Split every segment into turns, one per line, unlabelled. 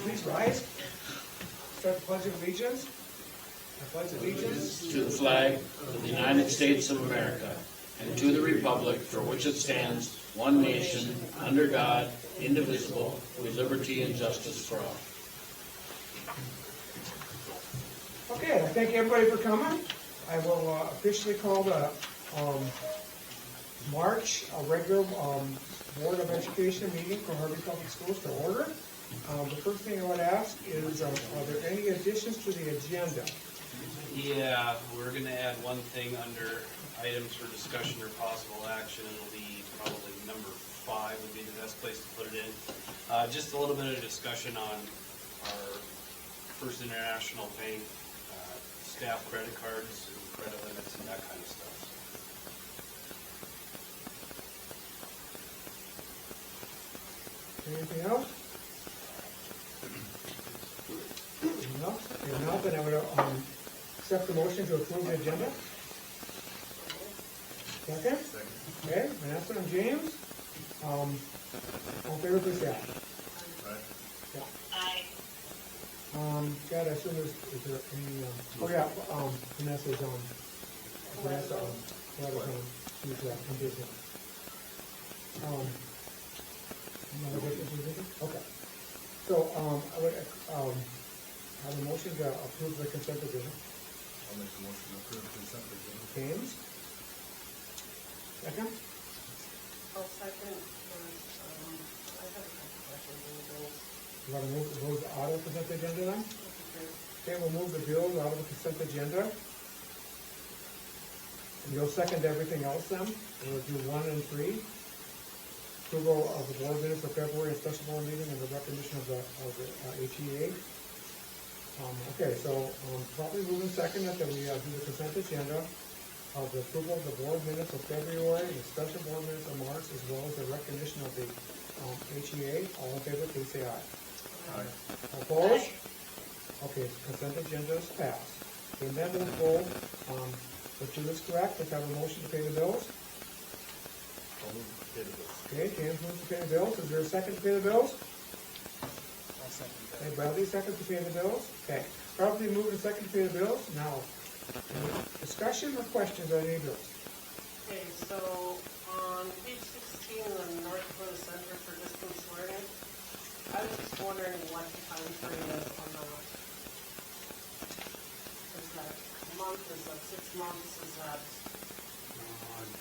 Please rise. Start the Pledge of Allegiance. I pledge allegiance
to the flag of the United States of America and to the republic for which it stands, one nation, under God, indivisible, with liberty and justice for all.
Okay, I thank everybody for coming. I will officially call the March regular Board of Education meeting for Harvey Public Schools to order. The first thing I would ask is, are there any additions to the agenda?
Yeah, we're gonna add one thing under items for discussion or possible action. It'll be probably number 5 would be the best place to put it in. Just a little bit of discussion on our First International Bank staff credit cards and credit limits and that kind of stuff.
Anything else? No? If not, then I would accept the motion to approve the agenda. Second? Okay, Vanessa and James. All in favor, please say aye.
Aye.
God, I assume is there any, oh yeah, Vanessa's on. Vanessa, she's in business. No additions or anything? Okay. So, I would, have a motion to approve the consent agenda.
I'll make a motion to approve the consent agenda.
James? Second?
I'll second. I have a couple questions on the bills.
You want to move the bills out of the consent agenda then? Okay, we'll move the bills out of the consent agenda. And you'll second everything else then? We'll do 1 and 3. Approval of the board minutes of February and special board meeting and the recognition of the HEA. Okay, so probably moving second that we do the consent agenda of the approval of the board minutes of February, the special board minutes of March, as well as the recognition of the HEA. All in favor, please say aye.
Aye.
Opposed? Okay, consent agenda is passed. And then we'll go, if you is correct, let's have a motion to pay the bills.
I'll move to pay the bills.
Okay, James moves to pay the bills. Is there a second to pay the bills?
I'll second that.
Okay, Bradley seconds to pay the bills. Okay, properly moved and second to pay the bills. Now, any discussion or questions on any bills?
Okay, so on page 16 in the North Dakota Center for Distance Learning, I was just wondering what the time frame is on that. Is that a month, is that 6 months, is that?
I've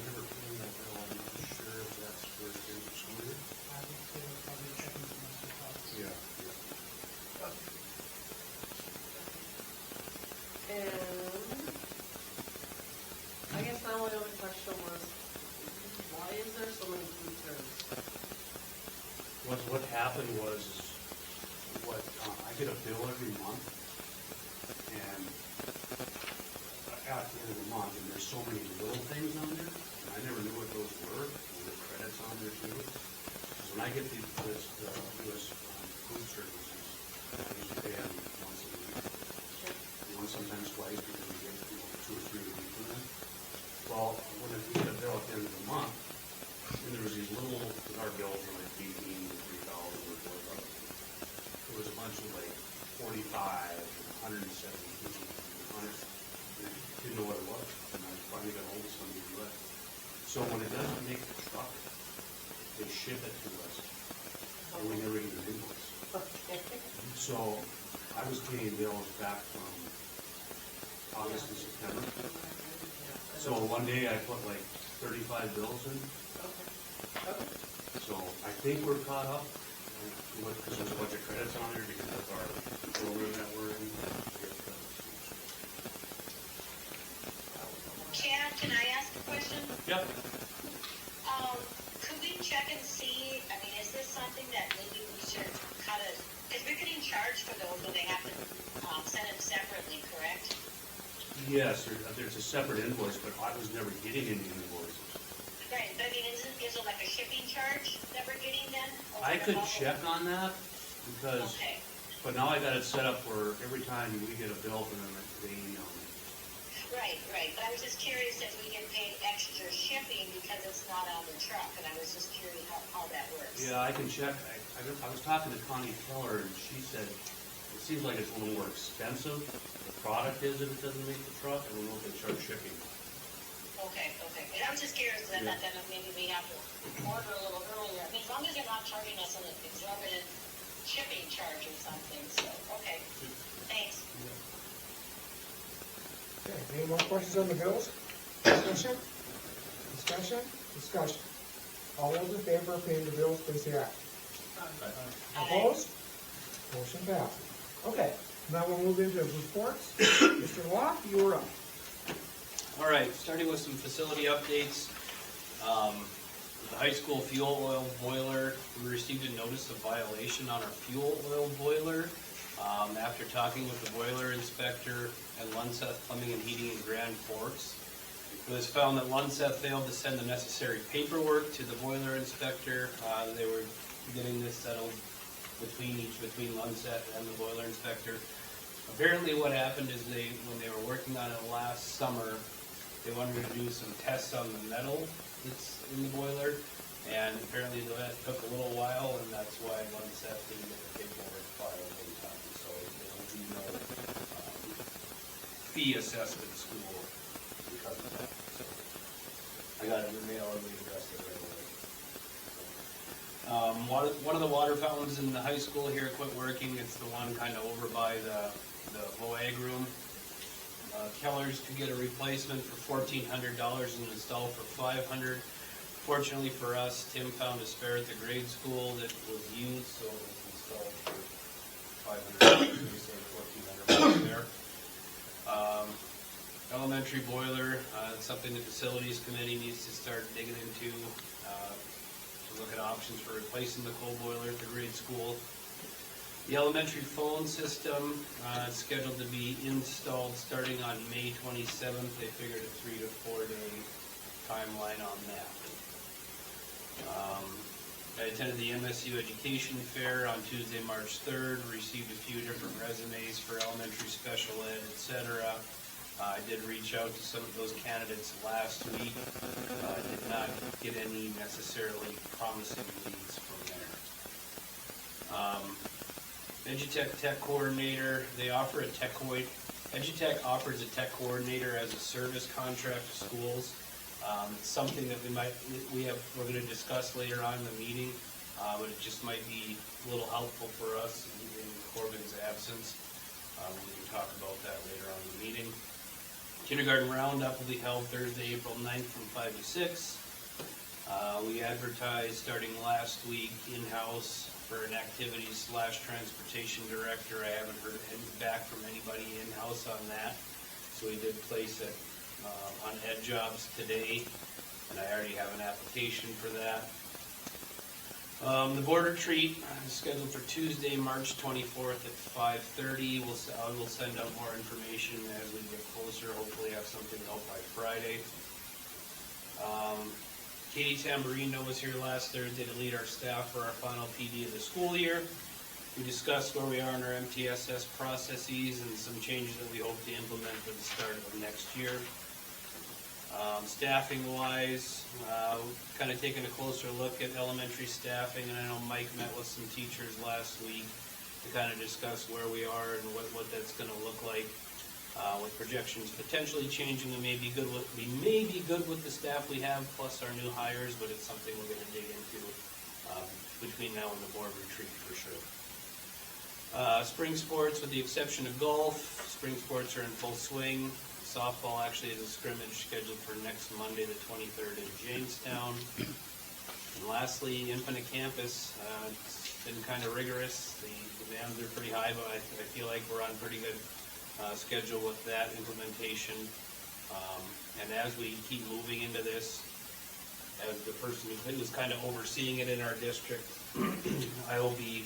never paid that bill. I'm not sure if that's for the school year. Yeah.
And I guess my only other question was, why is there so many food terms?
What happened was, I get a bill every month, and at the end of the month, and there's so many little things on there, and I never knew what those were, and the credits on there too. So when I get these, US food services, I usually pay them once a week, sometimes twice, because we get 2 or 3 a week from them. Well, when we get a bill at the end of the month, and there was these little, our bills were like $18 to $3 or $4. There was a bunch of like 45, 170, 100, and I didn't know what it was. And I finally got hold of somebody who left. So when it doesn't make the truck, they ship it to us, and we never even invoice. So I was paying bills back from August and September. So one day I put like 35 bills in. So I think we're caught up, because there's a bunch of credits on there because of our program that we're in.
Chad, can I ask a question?
Yep.
Could we check and see, I mean, is this something that maybe we should cut it, because we're getting charged for those, but they have to send them separately, correct?
Yes, there's a separate invoice, but I was never getting any invoices.
Right, but I mean, is it like a shipping charge that we're getting then? Or
I could
also-
check on that, because,
Okay.
but now I got it set up where every time we get a bill from them, they email me.
Right, but I was just curious if we get paid extra shipping because it's not on the truck, and I was just curious how that works.
Yeah, I can check. I was talking to Connie Keller, and she said, it seems like it's a little more expensive. The product is if it doesn't make the truck, I don't know if they charge shipping.
Okay, and I was just curious, because I thought that maybe we have to order a little earlier. I mean, as long as they're not charging us an exorbitant shipping charge or something, so, okay, thanks.
Okay, any more questions on the bills? Discussion. All those in favor of paying the bills, please say aye. Opposed? Motion passes. Okay, now we'll move into reports. Mr. Loff, you are up.
All right, starting with some facility updates. The high school fuel oil boiler, we received a notice of violation on our fuel oil boiler. After talking with the boiler inspector and Lunseth Plumbing and Heating in Grand Forks, it was found that Lunseth failed to send the necessary paperwork to the boiler inspector. They were getting this settled between Lunseth and the boiler inspector. Apparently what happened is when they were working on it last summer, they wanted to do some tests on the metal that's in the boiler, and apparently that took a little while, and that's why Lunseth didn't get the paperwork filed in time. So there will be no fee assessed at the school because of that. So I got it in the mail and we addressed it right away. One of the water fountains in the high school here quit working. It's the one kind of over by the VOAG room. Keller's could get a replacement for $1,400 and install for $500. Fortunately for us, Tim found a spare at the grade school that was used, so it was installed for $500. We saved $1,400 there. Elementary boiler, something the facilities committee needs to start digging into, to look at options for replacing the coal boiler at the grade school. The elementary phone system is scheduled to be installed starting on May 27th. They figured a 3 to 4 day timeline on that. I attended the MSU Education Fair on Tuesday, March 3rd, received a few different resumes for elementary special ed, etc. I did reach out to some of those candidates last week. Did not get any necessarily promising leads from there. Edutech Tech Coordinator, they offer Edutech offers a tech coordinator as a service contract to schools. It's something that we're going to discuss later on in the meeting, but it just might be a little helpful for us in Corbin's absence. We can talk about that later on in the meeting. Kindergarten Roundup will be held Thursday, April 9th from 5 to 6. We advertised starting last week in-house for an activities/transportation director. I haven't heard back from anybody in-house on that, so we did place it on Ed Jobs today, and I already have an application for that. The board retreat is scheduled for Tuesday, March 24th at 5:30. I will send out more information as we get closer. Hopefully have something out by Friday. Katie Tamburino was here last Thursday to lead our staff for our final PD of the school year. We discussed where we are in our MTSS processes and some changes that we hope to implement for the start of next year. Staffing wise, kind of taking a closer look at elementary staffing, and I know Mike met with some teachers last week to kind of discuss where we are and what that's going to look like. With projections potentially changing, we may be good with the staff we have plus our new hires, but it's something we're going to dig into between now and the board retreat for sure. Spring sports, with the exception of golf, spring sports are in full swing. Softball actually is a scrimmage scheduled for next Monday, the 23rd in Jamestown. And lastly, Infinite Campus, it's been kind of rigorous. The demands are pretty high, but I feel like we're on pretty good schedule with that implementation. And as we keep moving into this, as the person who's kind of overseeing it in our district, I will be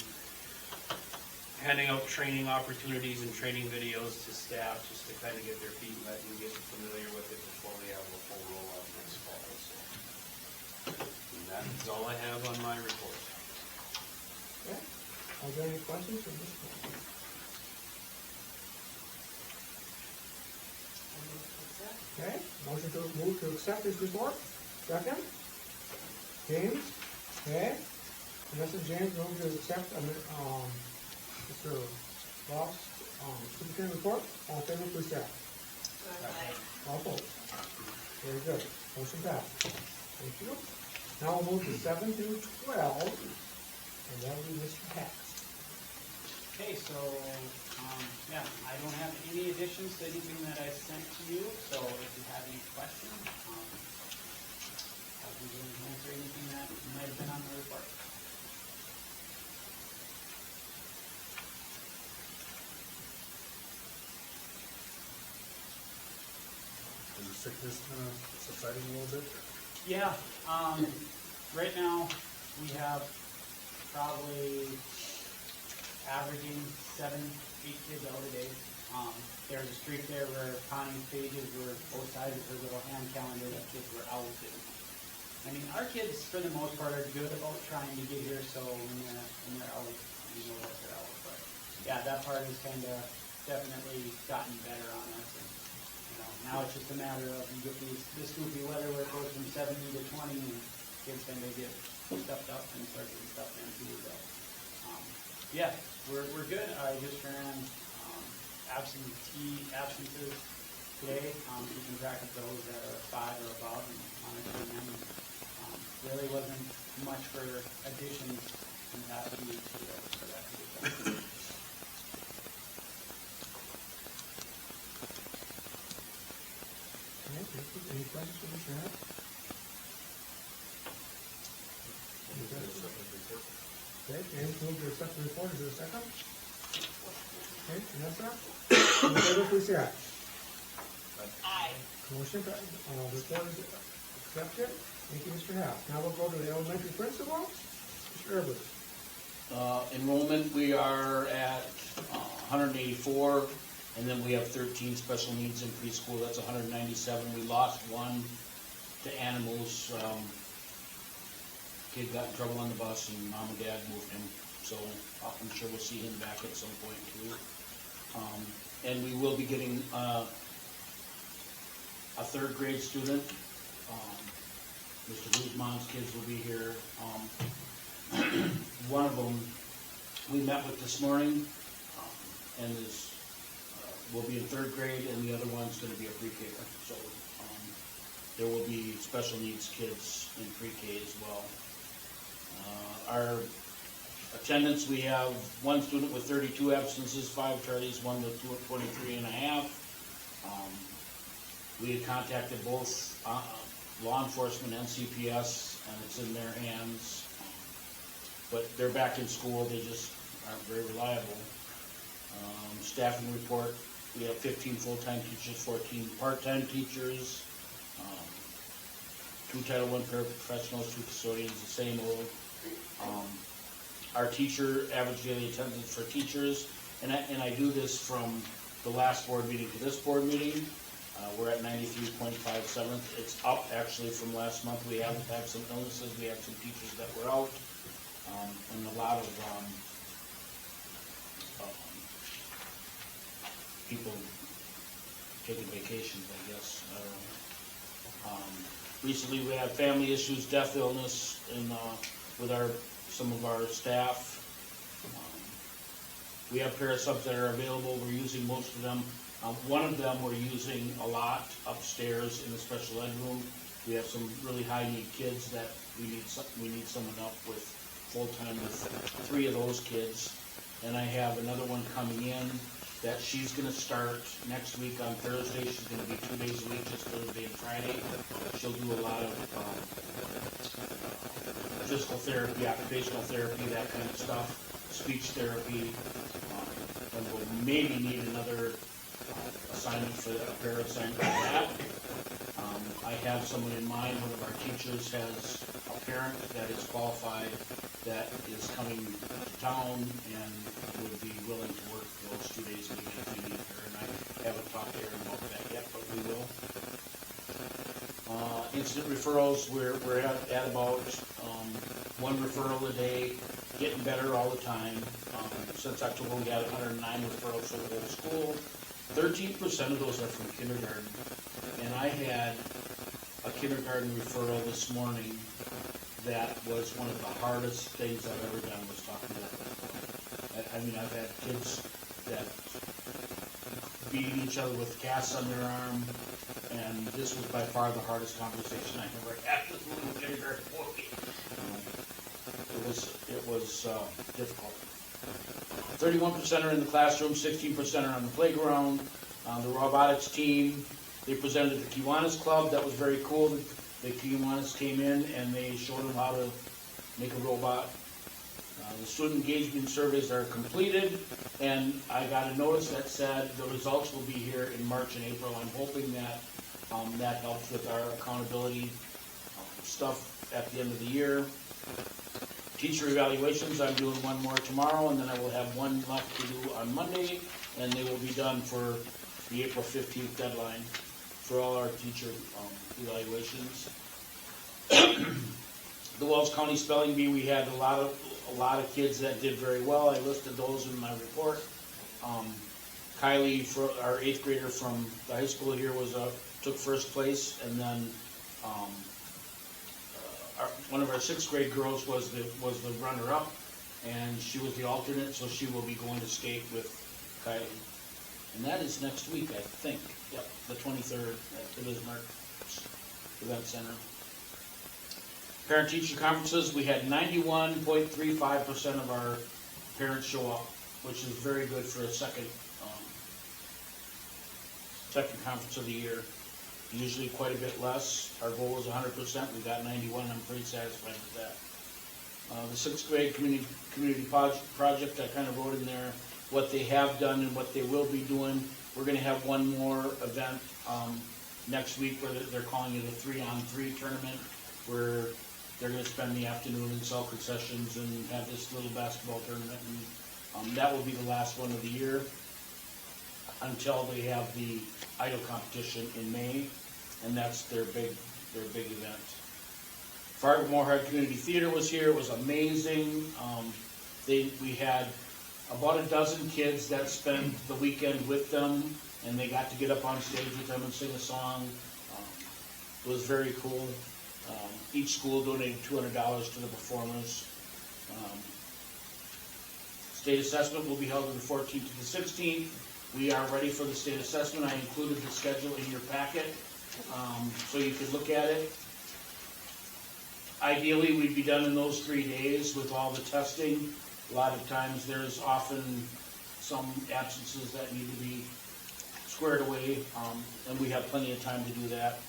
handing out training opportunities and training videos to staff just to kind of get their feet wet and get familiar with it before we have a full rollout next fall. So, and that's all I have on my report.
Okay. Are there any questions from this point? Okay, motion to move to accept this report. Second? James? Okay. Vanessa and James move to accept, Mr. Loff's, superintendent report. All in favor, please say aye. All opposed? Very good. Motion passed. Thank you. Now we'll move to 7 through 12, and that'll be Mr. Hax.
Okay, so, yeah, I don't have any additions to anything that I sent to you, so if you have any questions, I'll be willing to answer anything that might have been on the report.
Is the sickness kind of subsiding a little bit?
Yeah, right now, we have probably averaging 7, 8 kids out a day. There's a streak there where Connie's pages were both sides of her little hand calendar that kids were out. I mean, our kids, for the most part, are good about trying to get here, so when they're out, you know that they're out. But yeah, that part has kind of definitely gotten better on us. And, you know, now it's just a matter of you get this goofy weather where it goes from 70 to 20, and kids tend to get stuffed up and start getting stuffed in too. But yeah, we're good. I just ran absences today, keeping track of those that are 5 or above and monitoring them. Really wasn't much for additions in the past 2 weeks for that to get done.
Okay, thank you. Any questions for Mr. Hax? Okay, James moved to accept the report. Is there a second? Okay, Vanessa? All in favor, please say aye.
Aye.
Motion, report is accepted. Thank you, Mr. Hack. Now we'll go to the elementary principal, Mr. Herbert.
Enrollment, we are at 184, and then we have 13 special needs in preschool. That's 197. We lost one to animals. Kid got in trouble on the bus, and mom and dad moved him. So I'm sure we'll see him back at some point too. And we will be getting a 3rd grade student. Mr. Guzman's kids will be here. One of them we met with this morning, and will be in 3rd grade, and the other one's going to be a pre-K. So there will be special needs kids in pre-K as well. Our attendance, we have 1 student with 32 absences, 5 tardies, 1 with 23 and a half. We had contacted both law enforcement and CPS, and it's in their hands. But they're back in school, they just aren't very reliable. Staffing report, we have 15 full-time teachers, 14 part-time teachers, 2 Title I paraprofessionals, 2 custodians, the same old. Our teacher, average daily attendance for teachers, and I do this from the last board meeting to this board meeting. We're at 93.57. It's up actually from last month. We have had some illnesses. We had some teachers that were out, and a lot of people taking vacations, I guess. Recently, we had family issues, death, illness, and with some of our staff. We have parasubs that are available. We're using most of them. One of them we're using a lot upstairs in the special ed room. We have some really high need kids that we need someone up with full time with 3 of those kids. And I have another one coming in that she's going to start next week on Thursday. She's going to be 2 days a week, just Thursday and Friday. She'll do a lot of physical therapy, occupational therapy, that kind of stuff, speech therapy, and we'll maybe need another assignment for a para assignment for that. I have someone in mind. One of our teachers has a parent that is qualified that is coming to town and would be willing to work those 2 days a week if we need her. And I haven't talked to her about that yet, but we will. Incident referrals, we're at about 1 referral a day, getting better all the time. Since October, we got 109 referrals for the whole school. 13% of those are from kindergarten. And I had a kindergarten referral this morning that was one of the hardest things I've ever done, was talking to that. I mean, I've had kids that beating each other with casts on their arm, and this was by far the hardest conversation I ever had with a little kindergarten boy. It was difficult. 31% are in the classroom, 16% are on the playground. The robotics team, they presented the Kiwanis Club. That was very cool. The Kiwanis came in and they showed them how to make a robot. The student engagement surveys are completed, and I got a notice that said the results will be here in March and April. I'm hoping that that helps with our accountability stuff at the end of the year. Teacher evaluations, I'm doing one more tomorrow, and then I will have one left to do on Monday, and they will be done for the April 15th deadline for all our teacher evaluations. The Wells County Spelling Bee, we had a lot of kids that did very well. I listed those in my report. Kylie, our 8th grader from the high school here, took first place, and then one of our 6th grade girls was the runner-up, and she was the alternate, so she will be going to skate with Kylie. And that is next week, I think. Yep, the 23rd at the Bismarck Event Center. Parent-teacher conferences, we had 91.35% of our parents show up, which is very good for a second conference of the year. Usually quite a bit less. Our goal was 100%. We got 91. I'm pretty satisfied with that. The 6th grade community project, I kind of wrote in there what they have done and what they will be doing. We're going to have one more event next week where they're calling it a 3-on-3 tournament, where they're going to spend the afternoon and sell concessions and have this little basketball tournament. And that will be the last one of the year until they have the idol competition in May, and that's their big event. Fargo Moorehead Community Theater was here. It was amazing. We had about a dozen kids that spent the weekend with them, and they got to get up on stage with them and sing a song. It was very cool. Each school donated $200 to the performers. State assessment will be held on the 14th to the 16th. We are ready for the state assessment. I included the schedule in your packet, so you could look at it. Ideally, we'd be done in those 3 days with all the testing. A lot of times there's often some absences that need to be squared away, and we have plenty of time to do that.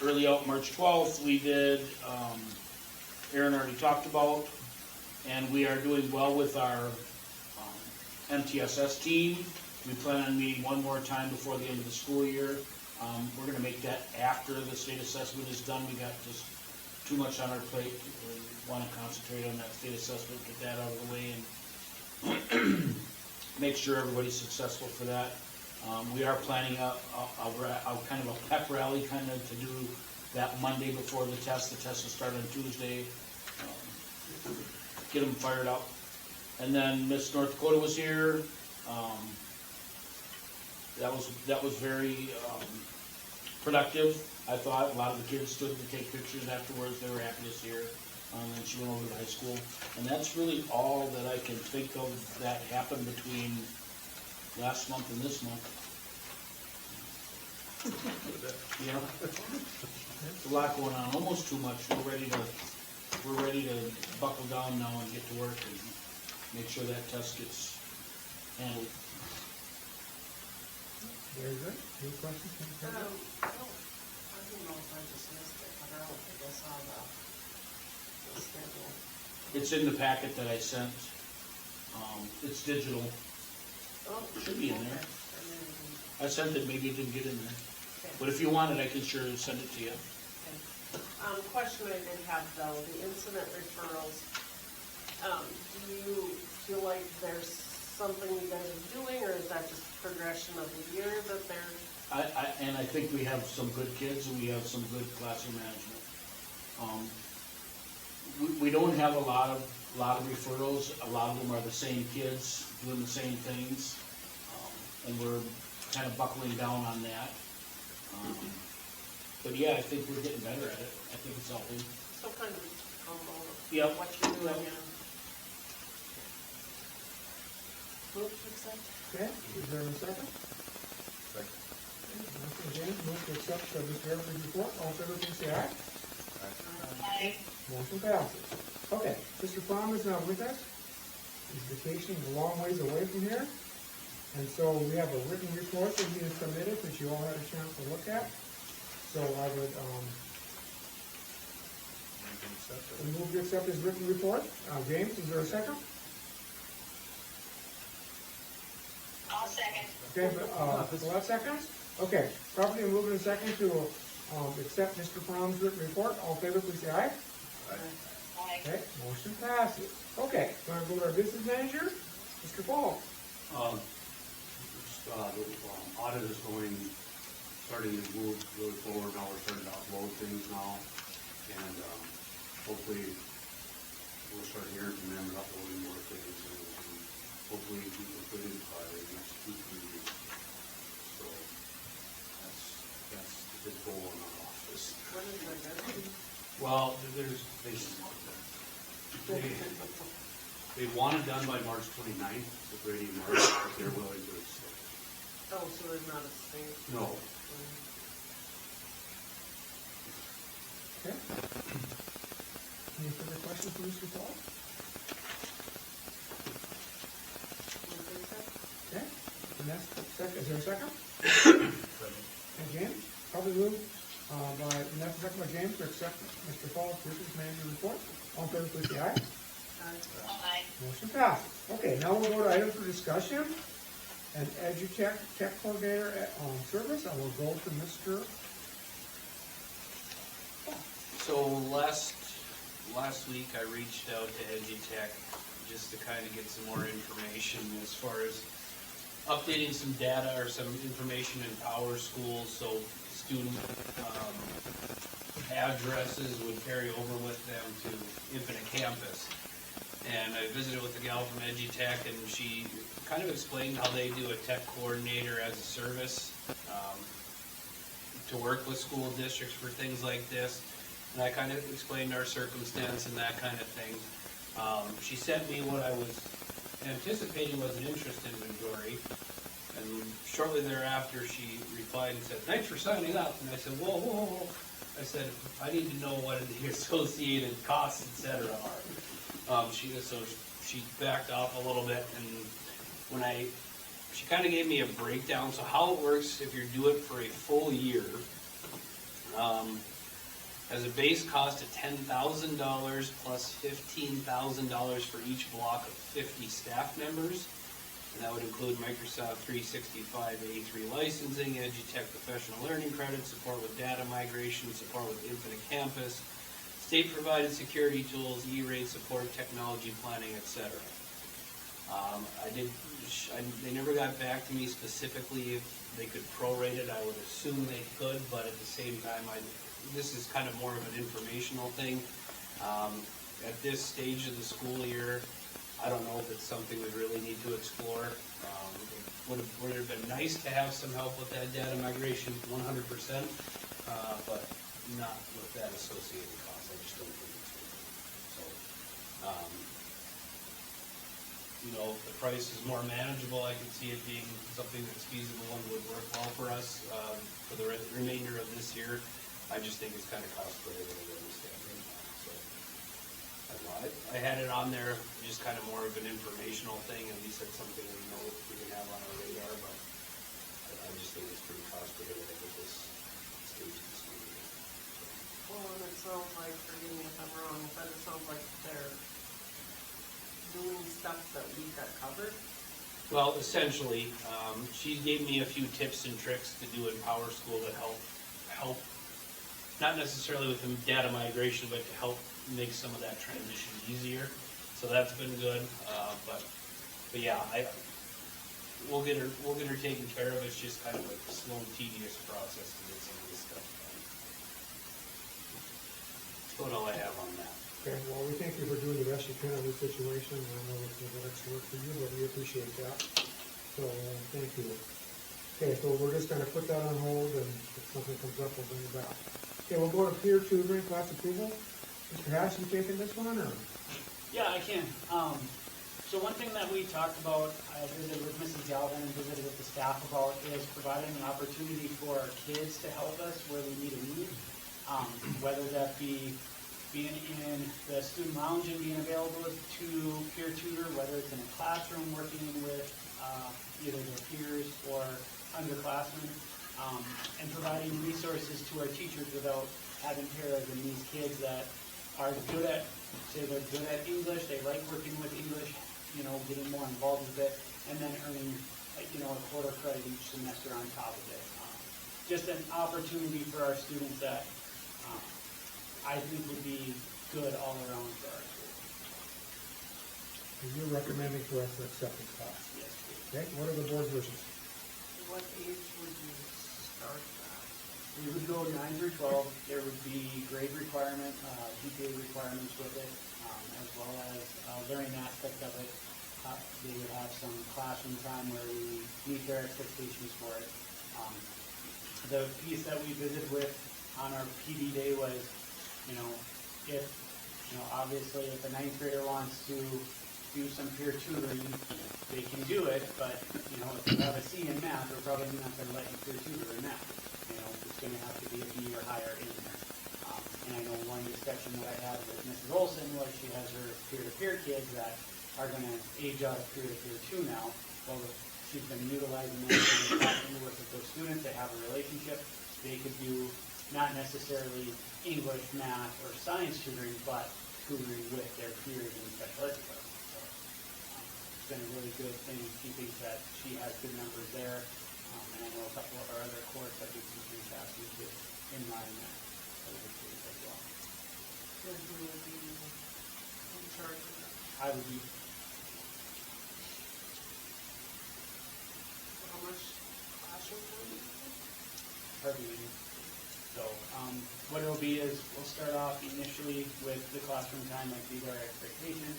Early out March 12th, we did, Aaron already talked about, and we are doing well with our MTSS team. We plan on meeting one more time before the end of the school year. We're going to make that after the state assessment is done. We got just too much on our plate. We want to concentrate on that state assessment, get that out of the way, and make sure everybody's successful for that. We are planning a kind of a pep rally kind of to do that Monday before the test. The test will start on Tuesday. Get them fired up. And then Miss North Dakota was here. That was very productive. I thought a lot of the kids stood to take pictures afterwards. They were happy to see her. And she went over to high school. And that's really all that I can think of that happened between last month and this month. Yeah, there's a lot going on. Almost too much. We're ready to buckle down now and get to work and make sure that test gets handled.
Very good. Any questions?
I don't know if I just missed it, but I don't think I saw the schedule.
It's in the packet that I sent. It's digital.
Oh,
Should be in there. I sent it, maybe it didn't get in there.
Okay.
But if you want it, I can sure send it to you.
Okay. Question I did have though, the incident referrals, do you feel like there's something you guys are doing, or is that just progression of the year that they're?
I think we have some good kids and we have some good classroom management. We don't have a lot of a lot of referrals, a lot of them are the same kids doing the same things. And we're kind of buckling down on that. But yeah, I think we're getting better at it. I think it's helping.
So kind of combo
Yep.
of what you're doing,
Yep.
yeah. Move to accept.
Okay, is there a second?
Second.
Motion James, move to accept Mr. Everly's report, all in favor, please say aye.
Aye.
Motion passes. Okay, Mr. Fromm is not with us. He's vacationing a long ways away from here. And so we have a written report that he has submitted that you all had a chance to look at. So I would, move to accept his written report. James, is there a second?
I'll second.
Okay, but, last seconds? Okay, properly moved in second to, accept Mr. Fromm's written report. All in favor, please say aye.
Aye.
Okay, motion passes. Okay, going to go to our business manager, Mr. Fall.
The audit is starting to move really forward now. We're starting to upload things now, and hopefully we'll start hearing from them and uploading more things, and hopefully be completed by the next 2-3 weeks. So that's the big goal in our office.
What is my deadline?
Well, there's they want it done by March 29th, the grading March, but they're willing to extend.
Oh, so there's not a state.
No.
Okay. Any further questions for Mr. Fall? Okay, Vanessa, second, is there a second? And James, probably moved, by Vanessa, second by James, to accept Mr. Fall's business manager report. All in favor, please say aye.
Aye.
Motion passes. Okay, now we'll go to items for discussion. And EduTech Tech Coordinator service, I will go to Mr.
So last week I reached out to EduTech just to kind of get some more information as far as updating some data or some information in Power School, so student addresses would carry over with them to Infinite Campus. And I visited with the gal from EduTech, and she kind of explained how they do a tech coordinator as a service to work with school districts for things like this. And I kind of explained our circumstance and that kind of thing. She sent me what I was anticipating was an interest inventory. And shortly thereafter, she replied and said, "Thanks for signing up." And I said, whoa, whoa, whoa. I said, I need to know what the associated costs, et cetera, are. She backed off a little bit, and she kind of gave me a breakdown. So how it works if you do it for a full year, has a base cost of $10,000 plus $15,000 for each block of 50 staff members. And that would include Microsoft 365 A3 licensing, EduTech professional learning credits, support with data migration, support with Infinite Campus, state-provided security tools, E-rate support, technology planning, etc. They never got back to me specifically if they could prorate it. I would assume they could, but at the same time, this is kind of more of an informational thing. At this stage of the school year, I don't know if it's something we really need to explore. It would have been nice to have some help with that data migration 100%, but not with that associated cost. I just don't think it's worth it. So, if the price is more manageable, I could see it being something that's feasible and would work well for us for the remainder of this year. I just think it's kind of cost prohibitive where we stand right now. So, I had it on there, just kind of more of an informational thing. At least that's something we can have on our radar. But I just think it's pretty cost prohibitive at this stage of the school year.
Well, and it sounds like, forgive me if I'm wrong, but it sounds like they're doing stuff that we got covered.
Well, essentially, she gave me a few tips and tricks to do in Power School that help, not necessarily with the data migration, but to help make some of that transition easier. So that's been good. But yeah, we'll get her taken care of. It's just kind of a slow, tedious process to get some of this stuff done. That's about all I have on that.
Okay, well, we thank you for doing the best you can in this situation, and I know it's a little extra work for you, but we appreciate that. So, thank you. Okay, so we're just gonna put that on hold, and if something comes up, we'll bring it back. Okay, we'll go to peer tutoring class approval. Mr. Haas, you taking this one, or?
Yeah, I can. So one thing that we talked about, I visited with Mrs. Galvin and visited with the staff about, is providing an opportunity for our kids to help us where we need a need. Whether that be being in the student lounge and being available to peer tutor, whether it's in a classroom working with either their peers or underclassmen, and providing resources to our teachers without having paras and these kids that are good at, say they're good at English, they like working with English, you know, getting more involved with it, and then earning, you know, a quarter credit each semester on top of it. Just an opportunity for our students that I think would be good all around for our school.
And you're recommending for us to accept this class?
Yes, please.
Okay, what are the board's wishes?
What age would you start that?
We would go 9 through 12. There would be grade requirement, GPA requirements with it, as well as learning aspect of it. They would have some classroom time where we meet their expectations for it. The piece that we visited with on our PD day was, you know, if, you know, obviously if a 9th grader wants to do some peer tutoring, they can do it, but, you know, if you have a C in math, we're probably not going to let you peer tutor in math. You know, it's going to have to be a B or higher in there. And I know one discussion that I had with Mrs. Olson was she has her peer-to-peer kids that are going to age out of peer-to-peer 2 now. Well, she's been utilizing them to work with those students. They have a relationship. They could do not necessarily English, math, or science tutoring, but tutoring with their peers in special ed classes. So it's been a really good thing. She thinks that she has good numbers there. And I know a couple of our other courts that do some fantastic kids in line that as well.
Then who would be in charge of that?
I would be,
How much classroom time?
hardly any. So, what it'll be is, we'll start off initially with the classroom time, like these are expectations.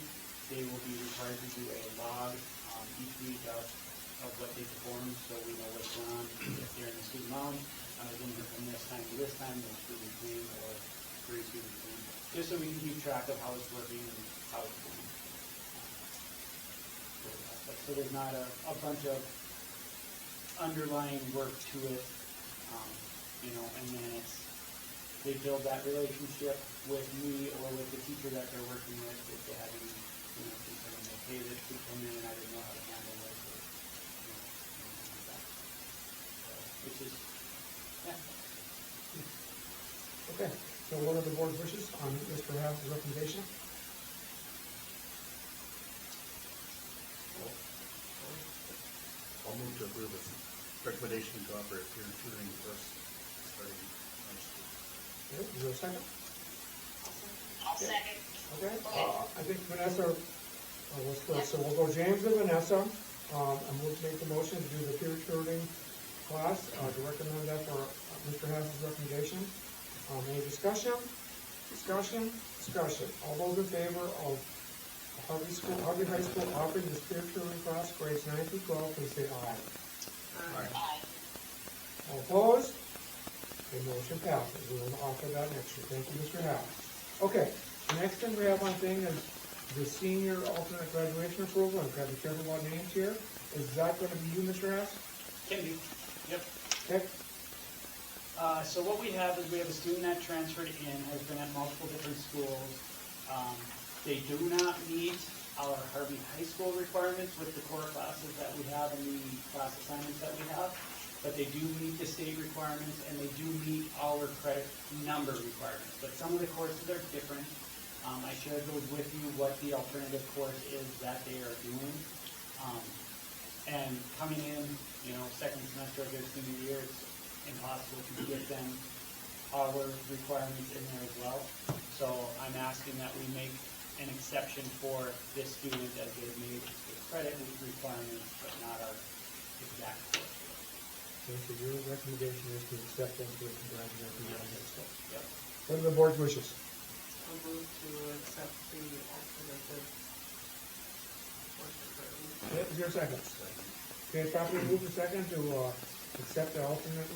They will be required to do a log, each week of what they perform, so we know what's going on. If they're in the student lounge, then from this time to this time, no student clean or 3 students clean, just so we can keep track of how it's working and how it's going. So there's not a bunch of underlying work to it, you know, and then they build that relationship with me or with the teacher that they're working with if they have any, you know, concern, like, hey, this kid came in and I didn't know how to handle this, or, you know, something like that. So, which is, yeah.
Okay, so what are the board's wishes on Mr. Haas's recommendation?
I'll move to approve this recommendation to offer peer tutoring course starting next week.
Okay, is there a second?
I'll second.
Okay, I think Vanessa, let's go, so we'll go James and Vanessa. I'm going to make the motion to do the peer tutoring class, to recommend that for Mr. Haas's recommendation. Any discussion? Discussion? Discussion. All those in favor of Harvey High School offering this peer tutoring class, grades 9 through 12, please say aye.
Aye.
All opposed? The motion passes. We will offer that next year. Thank you, Mr. Haas. Okay, the next thing we have on thing is the senior alternate graduation approval. I've got to be careful about names here. Is that going to be you, Mr. Haas?
Can be, yep.
Okay,
So what we have is we have a student that transferred in, has been at multiple different schools. They do not meet our Harvey High School requirements with the core classes that we have and the class assignments that we have, but they do meet the state requirements and they do meet our credit number requirements. But some of the courses are different. I shared those with you, what the alternative course is that they are doing. And coming in, you know, second semester of their senior year, it's impossible to get them our requirements in there as well. So I'm asking that we make an exception for this student as they've made the credit requirements, but not our exact course.
okay, so your recommendation is to accept them to graduate from the high school.
Yep.
What are the board's wishes?
I'll move to accept the alternative course department.
Okay, is there a second? Okay, properly moved to second to, accept the alternate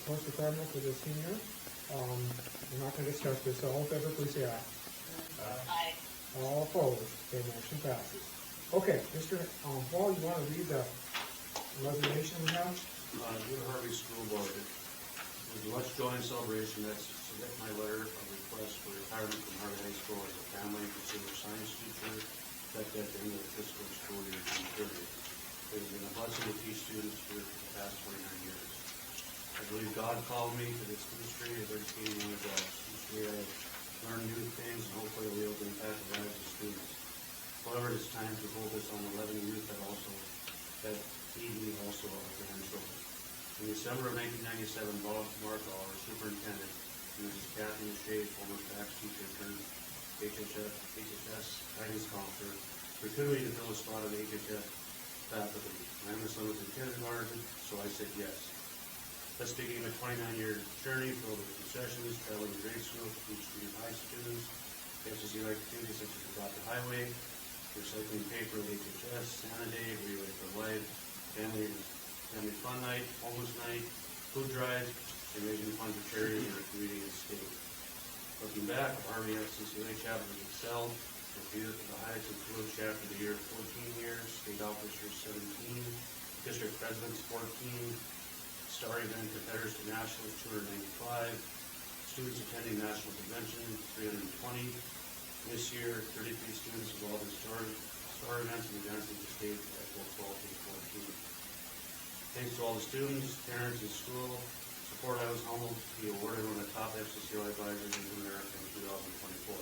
course requirement for the senior. We're not gonna discuss this, so all in favor, please say aye.
Aye.
All opposed, okay, motion passes. Okay, Mr. Paul, you wanna read the resignation we have?
Dear Harvey School Board, with much joy and celebration, I submit my letter of request for retirement from Harvey High School as a family and consumer science teacher, effective at the end of the fiscal school year 2030. It has been a blessing to teach students here for the past 29 years. I believe God called me to this industry of educating young adults. Each day I learn new things and hopefully will be able to impact the lives of students. However, it is time to focus on 11 youth that feed me also our grandchildren. In December of 1997, Bob Markall, our superintendent, and Mrs. Kathy Shea, former tax teacher turned HHS guidance counselor, recruited me to fill a spot of HHS faculty. My youngest son was in kindergarten, so I said yes. This became a 29-year journey filled with concessions, traveling to grade school to teach junior high students, SSU activities such as Adopt a Highway, recycling paper at HHS, Santa Day, Relay for Life, Family Fun Night, Homeless Night, food drives, and raising funds for charities in our community and state. Looking back, our Army FCCLA chapter has excelled. The highlights include chapter of the year 14 years, state officers 17, district presidents 14, star event competitors to nationals 295, students attending national convention 320. This year, 33 students involved in star events and advancing to state at both 12 and 14. Thanks to all the students, parents, and school support, I was humbled to be awarded one of the top FCCLA advisors in America in 2024.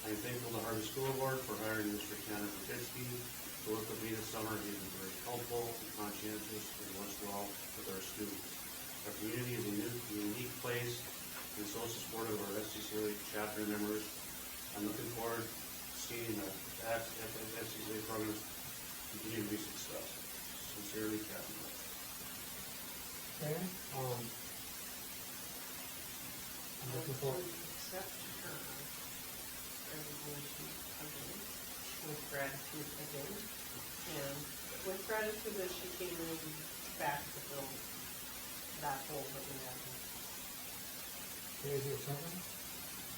I am thankful to Harvey School Board for hiring Mr. Ken Rapitsky to work with me this summer. He has been very helpful and conscientious and works well with our students. Our community is a unique place and so supportive of our FCCLA chapter members. I'm looking forward to seeing the FCCLA programs continue to be successful. Sincerely, Captain.
Okay, I'm looking for,
Accept her resignation again, with gratitude again, and with gratitude that she came in back to fill that hole that we had.
okay, is there a second?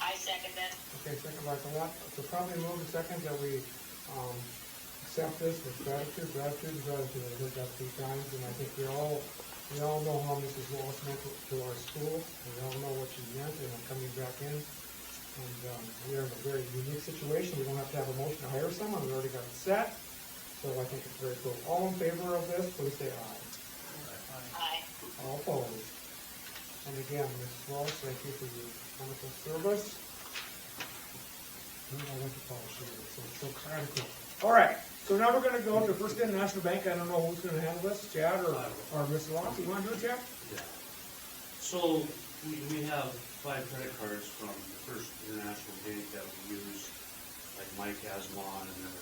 I second that.
Okay, second by Colette, so probably move the second that we, accept this with gratitude, I heard that 3 times, and I think we all know how Mrs. Wallace meant to our school, we all know what she meant, and I'm coming back in, and, we're in a very unique situation, we don't have to have a motion to hire someone, we already got it set, so I think it's very cool. All in favor of this, please say aye.
Aye.
All opposed. And again, Mrs. Wallace, thank you for your wonderful service. I like to call it so it's so kind of cool. All right, so now we're gonna go to First International Bank. I don't know who's gonna handle this, Chad or Mr. Loff. You wanna do it, Chad?
Yeah. So we have 5 credit cards from the First International Bank that we use, like Mike has one, and then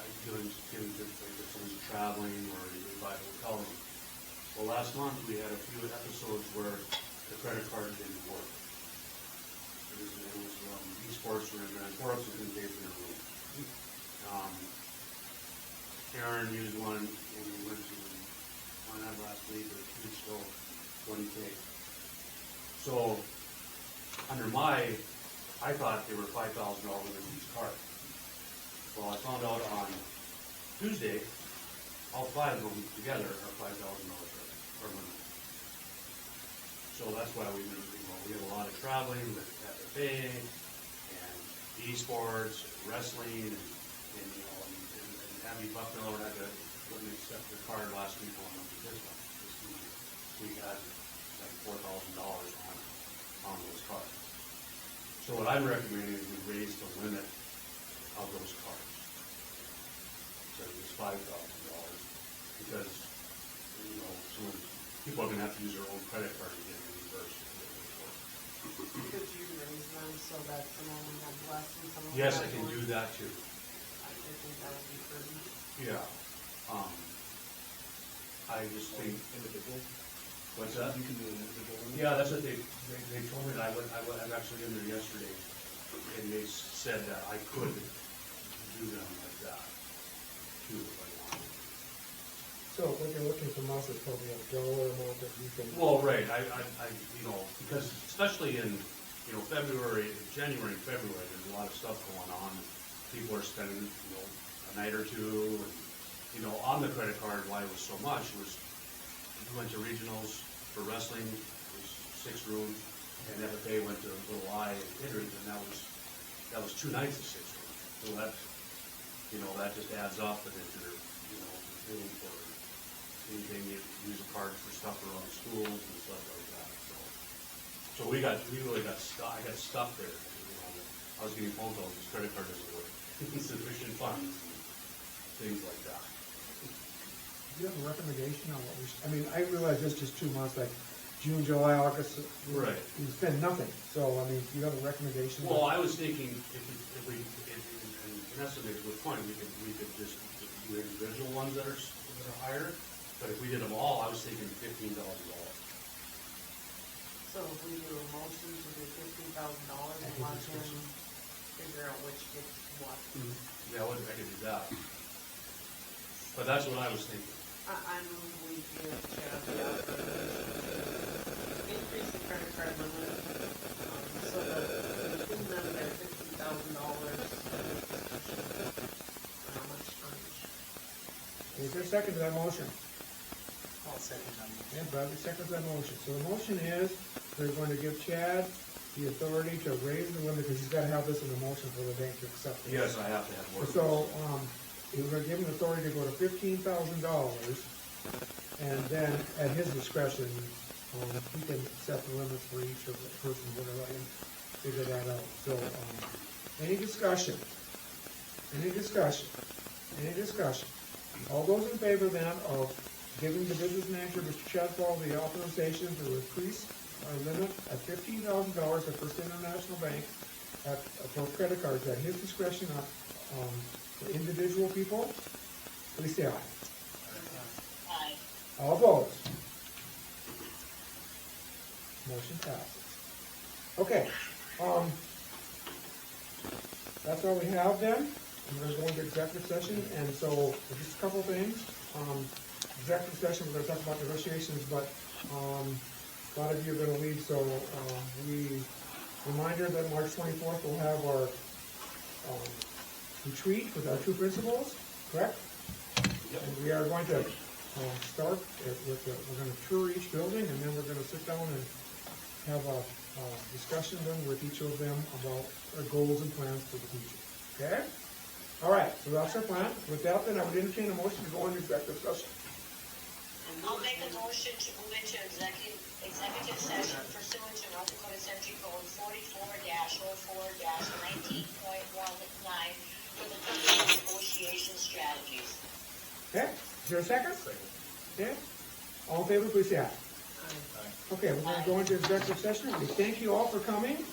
I give him to like if someone's traveling or you buy a hotel room. Well, last month we had a few episodes where the credit card didn't work. It was esports or Grand Forks who couldn't pay for their room. Karen used one when we went to one last week or 2 weeks ago, wouldn't take. So I thought they were $5,000 limit each card. Well, I found out on Tuesday, all 5 of them together are $5,000 per limit. So that's why we have a lot of traveling with FFA and esports, wrestling, and Abby Buckmiller had to let me accept their card last week on this one. We had like $4,000 on those cards. So what I'm recommending is we raise the limit of those cards. So it's $5,000 because people are going to have to use their own credit card to get reimbursed.
Could you raise them so that some of them have less and some of them
Yes,
have
I can
more?
do that too.
I think that would be prudent.
Yeah. I just think.
Individual?
What's that?
You can do an individual one?
Yeah, that's what they told me that I'm actually in there yesterday. and they said that I could do them like that, too, if I wanted.
So what you're looking from us is probably a dollar amount that you can.
Well, right, I, you know, because especially in, you know, January and February, there's a lot of stuff going on. People are spending, you know, a night or two, and, you know, on the credit card, why it was so much was, we went to regionals for wrestling, it was 6 rooms, and FFA went to Little I and Kittredge, and that was 2 nights of 6 rooms. So that, you know, that just adds up, and if you're, you know, doing for anything, you use a card for stuff around schools and stuff like that, so. So we really got stuck, I got stuck there, you know, I was getting phone calls, this credit card doesn't work, insufficient funds, and things like that.
Do you have a recommendation on what we should, I mean, I realize this is 2 months, like June, July, August.
Right.
You spend nothing, so, I mean, do you have a recommendation?
Well, I was thinking, if we, and Vanessa makes a good point, we could just do individual ones that are higher, but if we did them all, I was thinking $15,000.
So if we do a motion to do $15,000 and let him figure out which gets what.
Yeah, I could do that. But that's what I was thinking.
I move we give Chad the authorization to increase the credit card limit, so that between them, they're $15,000. How much for each?
Is there a second to that motion?
I'll second them.
Yeah, Bradley seconds that motion. So the motion is, they're going to give Chad the authority to raise the limit, because he's gotta have this in the motion for the bank to accept it.
Yes, I have to have more.
So, we're gonna give him authority to go to $15,000, and then at his discretion, he can set the limits for each of the person, whatever, and figure that out. So, any discussion? Any discussion? Any discussion? All those in favor then of giving the business manager, Mr. Chadwell, the authorization to increase our limit at $15,000 at First International Bank for credit cards at his discretion, for individual people, please say aye.
Aye.
All opposed? Motion passes. Okay, that's all we have then. We're gonna go into executive session, and so, just a couple things. Executive session, we're gonna talk about negotiations, but, a lot of you are gonna leave, so, reminder that March 24th, we'll have our, retreat with our 2 principals, correct?
Yep.
And we are going to start with, we're going to tour each building, and then we're going to sit down and have a discussion then with each of them about our goals and plans for the future. Okay? All right, so that's our plan. With that, then I would entertain a motion to go into executive session.
I'll make a motion to move into executive session pursuant to North Dakota Century Code 44-04-19.19 for the purpose of negotiation strategies.
Okay? Is there a second? Okay? All in favor, please say aye. Okay, we're going to go into executive session. We thank you all for coming.